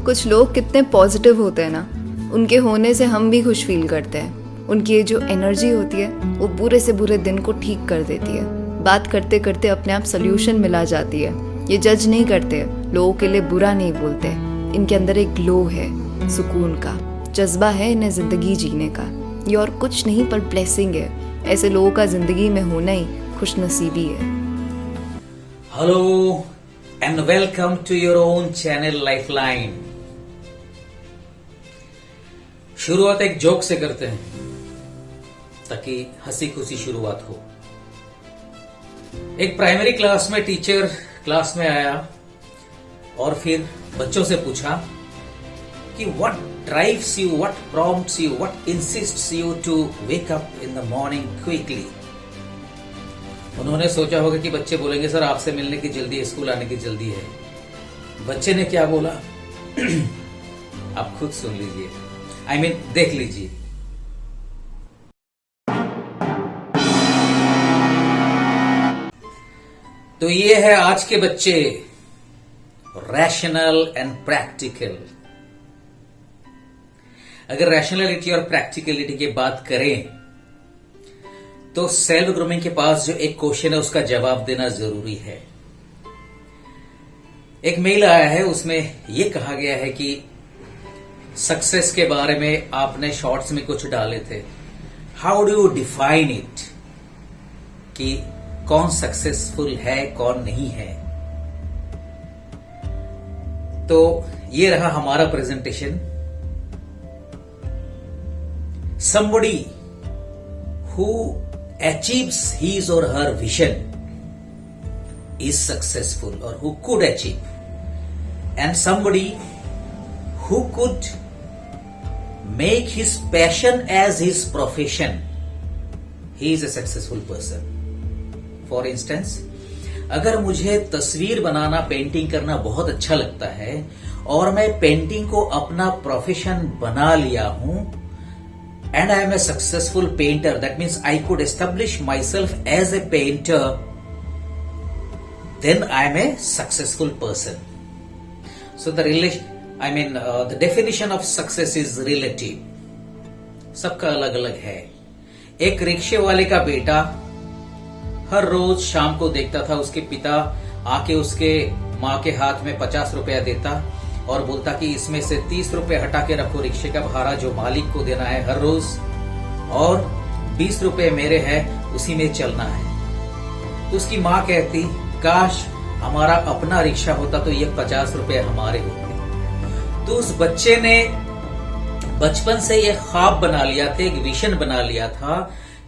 कुछ लोग कितने पॉजिटिव होते हैं ना, उनके होने से हम भी खुश फील करते हैं। उनकी ये जो एनर्जी होती है वो पूरे से पूरे दिन को ठीक कर देती है। बात करते करते अपने आप सोल्यूशन मिला जाती है। ये जज नहीं करते, लोगों के लिए बुरा नहीं बोलते। इनके अंदर एक ग्लो है, सुकून का जज्बा है इन्हें ज़िंदगी जीने का। ये और कुछ नहीं पर ब्लेसिंग है। ऐसे लोगों का ज़िंदगी में होना ही खुशनसीबी है। Hello and welcome to your own channel Lifeline. शुरुआत एक जोक से करते हैं ताकि हंसी खुशी शुरुआत हो। एक प्राइमरी क्लास में टीचर क्लास में आया और फिर बच्चों से पूछा कि what drives you, what prompts you, what insists you to wake up in the morning quickly. उन्होंने सोचा होगा कि बच्चे बोलेंगे सर आपसे मिलने की जल्दी है, स्कूल आने की जल्दी है। बच्चे ने क्या बोला आप खुद सुन लीजिए, देख लीजिए। तो ये है आज के बच्चे, रैशनल एंड प्रैक्टिकल। अगर रैशनलिटी और प्रैक्टिकलिटी की बात करें तो सेल्फ ग्रूमिंग के पास जो एक क्वेश्चन है उसका जवाब देना जरूरी है। एक मेल आया है, उसमें यह कहा गया है कि सक्सेस के बारे में आपने शॉर्ट्स में कुछ डाले थे। How do you define it, कि कौन सक्सेसफुल है कौन नहीं है। तो ये रहा हमारा presentation. somebody who achieves his or her vision is successful, or who could achieve, and somebody who could make his passion as his profession, he is a successful person. For instance, अगर मुझे तस्वीर बनाना, painting करना बहुत अच्छा लगता है और मैं पेंटिंग को अपना प्रोफेशन बना लिया हूं, and I am a successful painter, that means I could establish myself as a painter, then I am a successful person. So the the definition of success is relative. सबका अलग अलग है। एक रिक्शे वाले का बेटा हर रोज शाम को देखता था उसके पिता आके उसके माँ के हाथ में 50 रुपया देता और बोलता कि इसमें से 30 रुपए हटा के रखो रिक्शे का भाड़ा जो मालिक को देना है हर रोज, और 20 रुपए मेरे हैं उसी में चलना है। तो उसकी माँ कहती काश हमारा अपना रिक्शा होता तो ये 50 रुपए हमारे होते। तो उस बच्चे ने बचपन से ये ख्वाब बना लिया था, एक विजन बना लिया था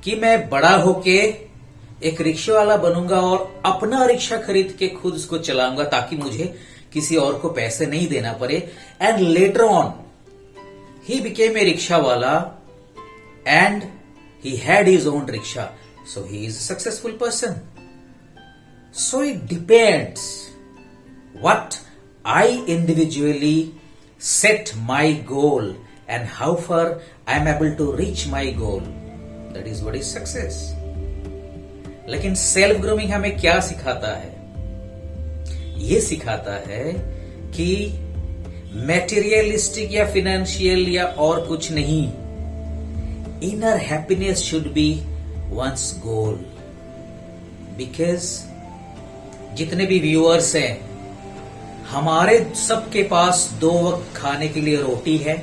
कि मैं बड़ा होके एक रिक्शा वाला बनूंगा और अपना रिक्शा खरीद के खुद उसको चलाऊंगा ताकि मुझे किसी और को पैसे नहीं देना पड़े। And later on he became a rickshaw वाला and he had his own rickshaw, so he is a successful person. So it depends what I individually set my goal and how far I am able to reach my goal, that is what is success. लेकिन self grooming हमें क्या सिखाता है? ये सिखाता है कि materialistic या फिनेंशियल या और कुछ नहीं, inner happiness should be one's goal. Because जितने भी व्यूअर्स हैं, हमारे सबके पास 2 वक्त खाने के लिए रोटी है,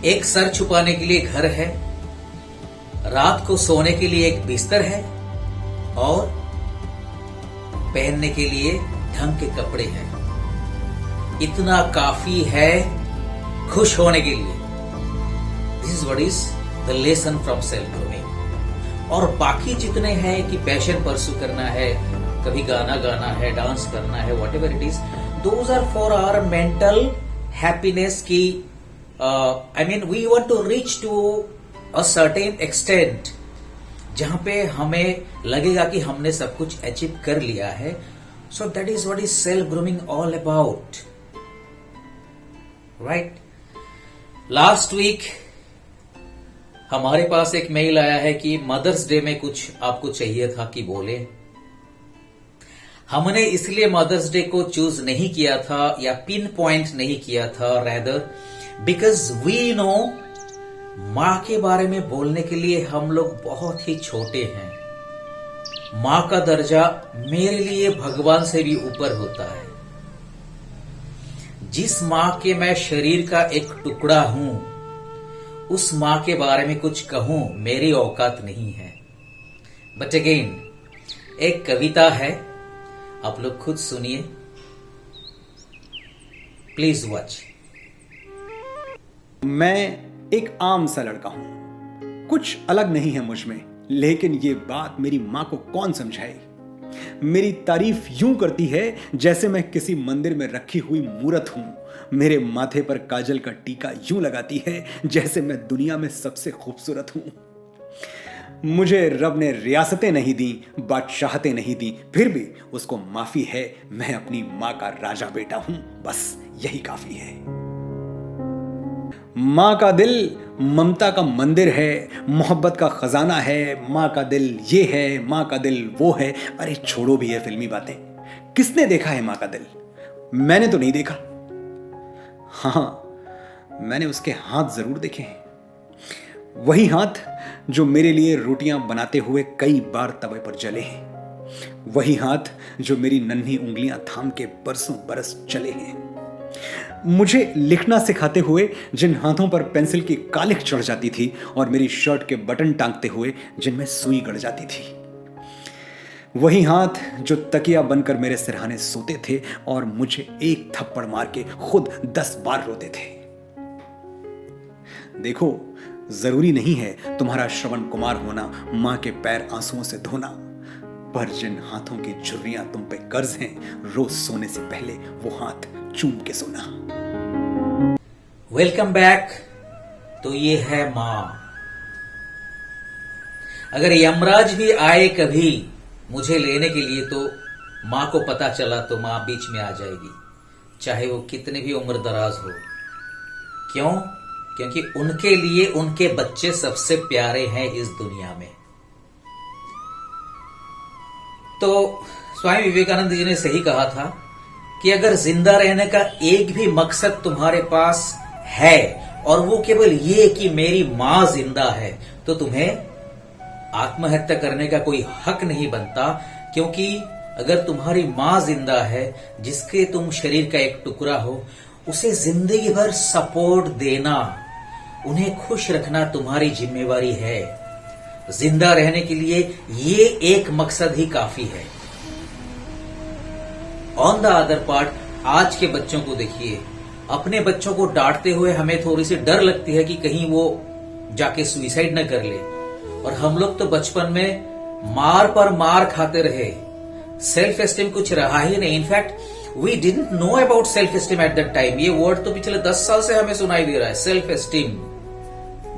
एक सर छुपाने के लिए घर है, रात को सोने के लिए एक बिस्तर है और पहनने के लिए ढंग के कपड़े हैं। इतना काफी है खुश होने के लिए। This is what is the lesson from self grooming. और बाकी जितने हैं कि पैशन परस्यू करना है, कभी गाना गाना है, डांस करना है, whatever it is, those are for our mental happiness की we want to reach to a certain extent जहां पे हमें लगेगा कि हमने सब कुछ अचीव कर लिया है। So that is what is self grooming all about, right. Last week हमारे पास एक मेल आया है कि मदर्स डे में कुछ आपको चाहिए था कि बोले। हमने इसलिए मदर्स डे को चूज नहीं किया था या पिन पॉइंट नहीं किया था, रेदर बिकॉज वी नो मां के बारे में बोलने के लिए हम लोग बहुत ही छोटे हैं। मां का दर्जा मेरे लिए भगवान से भी ऊपर होता है। जिस मां के मैं शरीर का एक टुकड़ा हूं, उस मां के बारे में कुछ कहूं मेरी औकात नहीं है। बट अगेन एक कविता है, आप लोग खुद सुनिए, प्लीज वॉच। मैं एक आम सा लड़का हूं, कुछ अलग नहीं है मुझ में, लेकिन ये बात मेरी मां को कौन समझाए। मेरी तारीफ यूं करती है जैसे मैं किसी मंदिर में रखी हुई मूर्त हूं। मेरे माथे पर काजल का टीका यूं लगाती है जैसे मैं दुनिया में सबसे खूबसूरत हूं। मुझे रब ने रियासतें नहीं दी, बादशाहतें नहीं दी, फिर भी उसको माफी है, मैं अपनी मां का राजा बेटा हूं, बस यही काफी है। मां का दिल ममता का मंदिर है, मोहब्बत का खजाना है। मां का दिल ये है, मां का दिल वो है। अरे छोड़ो भी है फिल्मी बातें, किसने देखा है मां का दिल? मैंने तो नहीं देखा। हाँ, मैंने उसके हाथ जरूर देखे हैं, वही हाथ जो मेरे लिए रोटियां बनाते हुए कई बार तवे पर जले हैं, वही हाथ जो मेरी नन्ही उंगलियां थाम के बरसों बरस चले हैं, मुझे लिखना सिखाते हुए जिन हाथों पर पेंसिल की कालिख चढ़ जाती थी और मेरी शर्ट के बटन टांगते हुए जिनमें सुई गड़ जाती थी, वही हाथ जो तकिया बनकर मेरे सिरहाने सोते थे और मुझे एक थप्पड़ मार के खुद 10 बार रोते थे। देखो, जरूरी नहीं है तुम्हारा श्रवण कुमार होना, मां के पैर आंसुओं से धोना, पर जिन हाथों की झुर्रियां तुम पे कर्ज हैं, रोज सोने से पहले वो हाथ चूम के सोना। Welcome back. तो ये है मां। अगर यमराज भी आए कभी मुझे लेने के लिए, तो मां को पता चला तो मां बीच में आ जाएगी, चाहे वो कितने भी उम्र दराज हो। क्यों? क्योंकि उनके लिए उनके बच्चे सबसे प्यारे हैं इस दुनिया में। तो स्वामी विवेकानंद जी ने सही कहा था कि अगर जिंदा रहने का एक भी मकसद तुम्हारे पास है और वो केवल ये कि मेरी मां जिंदा है, तो तुम्हें आत्महत्या करने का कोई हक नहीं बनता। क्योंकि अगर तुम्हारी मां जिंदा है, जिसके तुम शरीर का एक टुकड़ा हो, उसे जिंदगी भर सपोर्ट देना, उन्हें खुश रखना तुम्हारी जिम्मेवारी है। जिंदा रहने के लिए ये एक मकसद ही काफी है। ऑन द अदर पार्ट, आज के बच्चों को देखिए, अपने बच्चों को डांटते हुए हमें थोड़ी सी डर लगती है कि कहीं वो जाके सुइसाइड न कर ले। और हम लोग तो बचपन में मार पर मार खाते रहे, सेल्फ एस्टीम कुछ रहा ही नहीं। In fact we didn't know about self esteem at that time. ये वर्ड तो पिछले 10 साल से हमें सुनाई दे रहा है। सेल्फ एस्टीम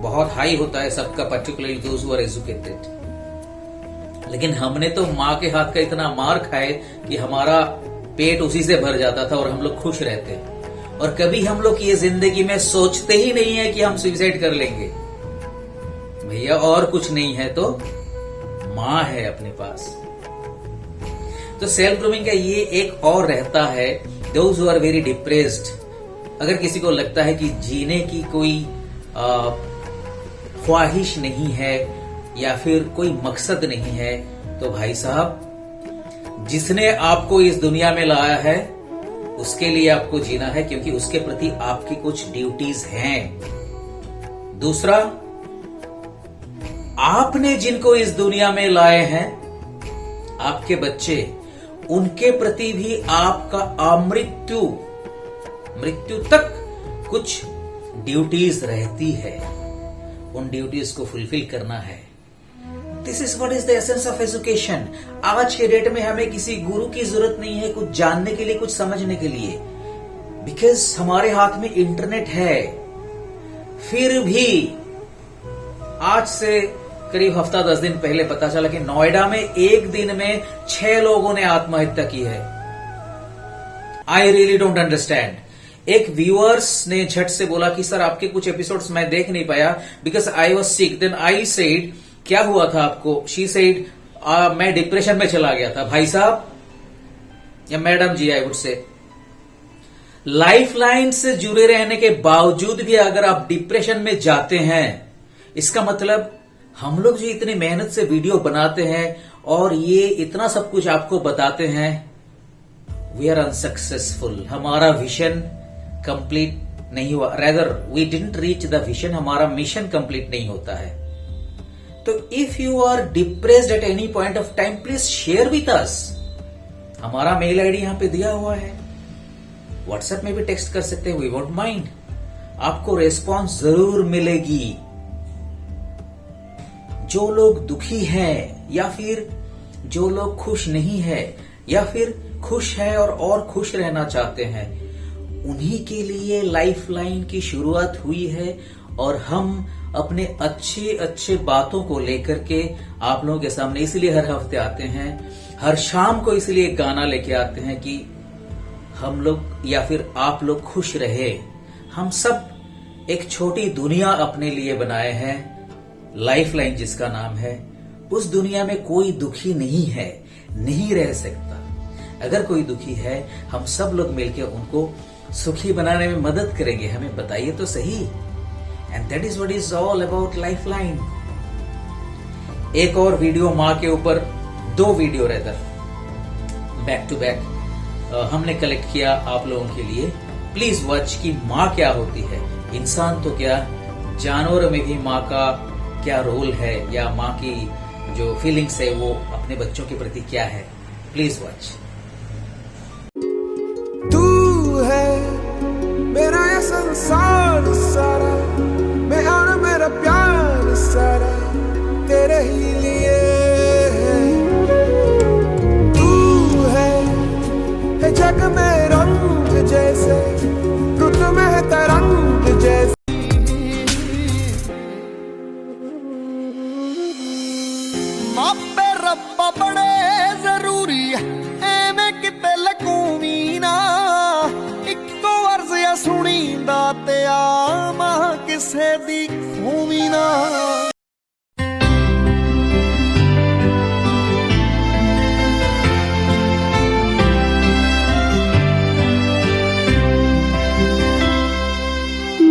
बहुत हाई होता है सबका, particularly those who are educated. लेकिन हमने तो मां के हाथ का इतना मार खाए कि हमारा पेट उसी से भर जाता था और हम लोग खुश रहते। और कभी हम लोग ये जिंदगी में सोचते ही नहीं है कि हम सुसाइड कर लेंगे। भैया और कुछ नहीं है तो मां है अपने पास। तो सेल्फ ग्रूमिंग का ये एक और रहता है, those who are very depressed. अगर किसी को लगता है कि जीने की कोई ख्वाहिश नहीं है या फिर कोई मकसद नहीं है, तो भाई साहब, जिसने आपको इस दुनिया में लाया है उसके लिए आपको जीना है, क्योंकि उसके प्रति आपकी कुछ ड्यूटीज हैं। दूसरा, आपने जिनको इस दुनिया में लाए हैं, आपके बच्चे, उनके प्रति भी आपका मृत्यु तक कुछ ड्यूटीज रहती है। उन ड्यूटीज को फुलफिल करना है। This is what is the essence of education. आज के डेट में हमें किसी गुरु की जरूरत नहीं है कुछ जानने के लिए, कुछ समझने के लिए, बिकॉज हमारे हाथ में इंटरनेट है। फिर भी आज से करीब हफ्ता 10 दिन पहले पता चला कि नोएडा में एक दिन में 6 लोगों ने आत्महत्या की है। I really don't understand. एक व्यूअर्स ने झट से बोला कि सर आपके कुछ एपिसोड्स मैं देख नहीं पाया because I was sick. Then I said, क्या हुआ था आपको? शी सेड, मैं डिप्रेशन में चला गया था। भाई साहब, या madam ji I would say, Lifeline से जुड़े रहने के बावजूद भी अगर आप डिप्रेशन में जाते हैं, इसका मतलब हम लोग जो इतनी मेहनत से वीडियो बनाते हैं और ये इतना सब कुछ आपको बताते हैं, वी आर अनसक्सेसफुल। हमारा विजन कंप्लीट नहीं हुआ, rather we didn't reach the vision, हमारा मिशन कंप्लीट नहीं होता है। तो if you are depressed at any point of time, please share with us. हमारा मेल आईडी यहां पे दिया हुआ है, व्हाट्सएप में भी टेक्स्ट कर सकते हैं, वी वोंट माइंड। आपको रेस्पॉन्स जरूर मिलेगी। जो लोग दुखी हैं या फिर जो लोग खुश नहीं है या फिर खुश है और खुश रहना चाहते हैं, उन्हीं के लिए लाइफलाइन की शुरुआत हुई है। और हम अपने अच्छे अच्छे बातों को लेकर के आप लोगों के सामने इसलिए हर हफ्ते आते हैं, हर शाम को इसलिए एक गाना लेके आते हैं कि हम लोग या फिर आप लोग खुश रहे। हम सब एक छोटी दुनिया अपने लिए बनाए हैं, लाइफलाइन जिसका नाम है। उस दुनिया में कोई दुखी नहीं है, नहीं रह सकता। अगर कोई दुखी है, हम सब लोग मिलकर उनको सुखी बनाने में मदद करेंगे। हमें बताइए तो सही। And that is what is all about lifeline. एक और वीडियो माँ के ऊपर, 2 वीडियो रहता बैक टू बैक हमने कलेक्ट किया आप लोगों के लिए। प्लीज वॉच कि माँ क्या होती है, इंसान तो क्या, जानवरों में भी माँ का क्या रोल है, या माँ की जो फीलिंग्स है वो अपने बच्चों के प्रति क्या है। Please watch. तू है मेरा ये संसार सारा, मैं और मेरा प्यार सारा तेरे ही लिए है। तू है जग में रंग जैसे, रुत में है तरंग जैसे। मापे रब्बा बड़े जरूरी है, एवें किते लगूवी ना। इक्को अर्ज या सुनी दा ते आमा किसे दी खूवी ना।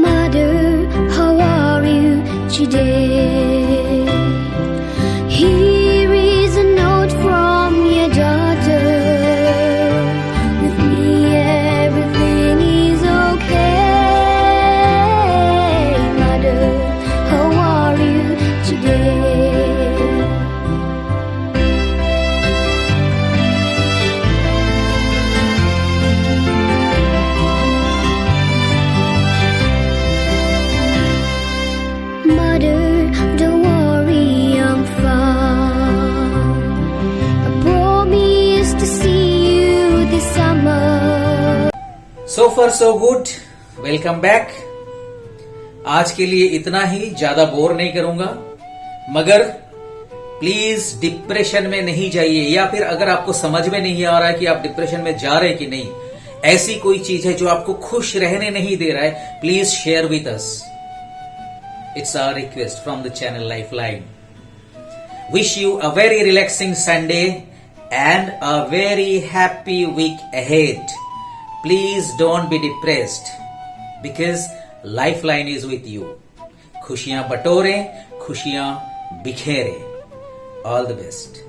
Mother, how are you today? Here is a note from your daughter. With me everything is okay. Mother, how are you today? Mother, don't worry, I'm fine. I promise to see you this summer. So far so good, welcome back. आज के लिए इतना ही, ज्यादा bore नहीं करूंगा। मगर please depression में नहीं जाइए, या फिर अगर आपको समझ में नहीं आ रहा है कि आप डिप्रेशन में जा रहे हैं कि नहीं, ऐसी कोई चीज है जो आपको खुश रहने नहीं दे रहा है, please share with us. It's our request from the channel Lifeline. Wish you a very relaxing Sunday and a very happy week ahead. Please don't be depressed because Lifeline is with you. खुशियां बटोरें, खुशियां बिखेरें. All the best.